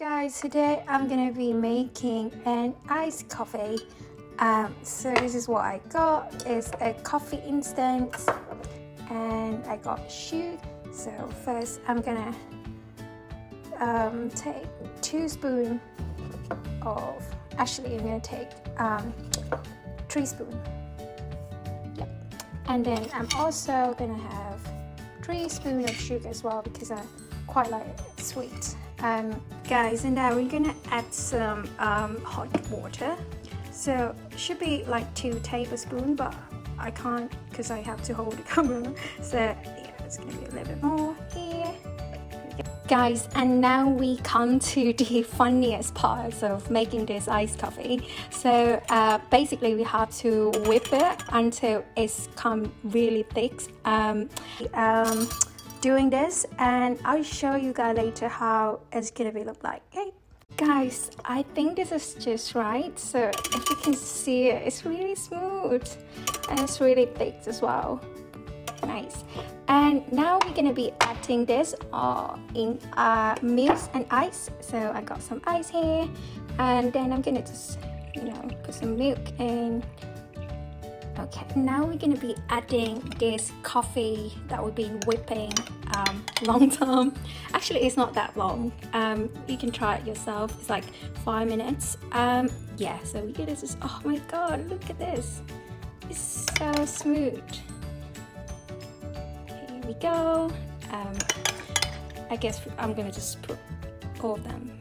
Guys, today I'm gonna be making an iced coffee. So this is what I got. It's a coffee instant, and I got sugar. So first I'm gonna take 2 spoons of. Actually, I'm gonna take 3 spoons. Yep. And then I'm also gonna have 3 spoons of sugar as well because I quite like it sweet. Guys, and now we're gonna add some hot water. So it should be like 2 tablespoons, but I can't because I have to hold the camera. So yeah, it's gonna be a little bit more here. Guys, and now we come to the funniest part of making this iced coffee. So basically we have to whip it until it's come really thick. Doing this, and I'll show you guys later how it's gonna be look like. Okay, guys, I think this is just right. So if you can see it, it's really smooth and it's really thick as well. Nice. And now we're gonna be adding this in milk and ice. So I got some ice here, and then I'm gonna just put some milk in. Okay, now we're gonna be adding this coffee that we've been whipping long time. Actually, it's not that long. You can try it yourself. It's like 5 minutes. Yeah, so we get this. Oh my god, look at this. It's so smooth. Here we go. I guess I'm gonna just put all of them.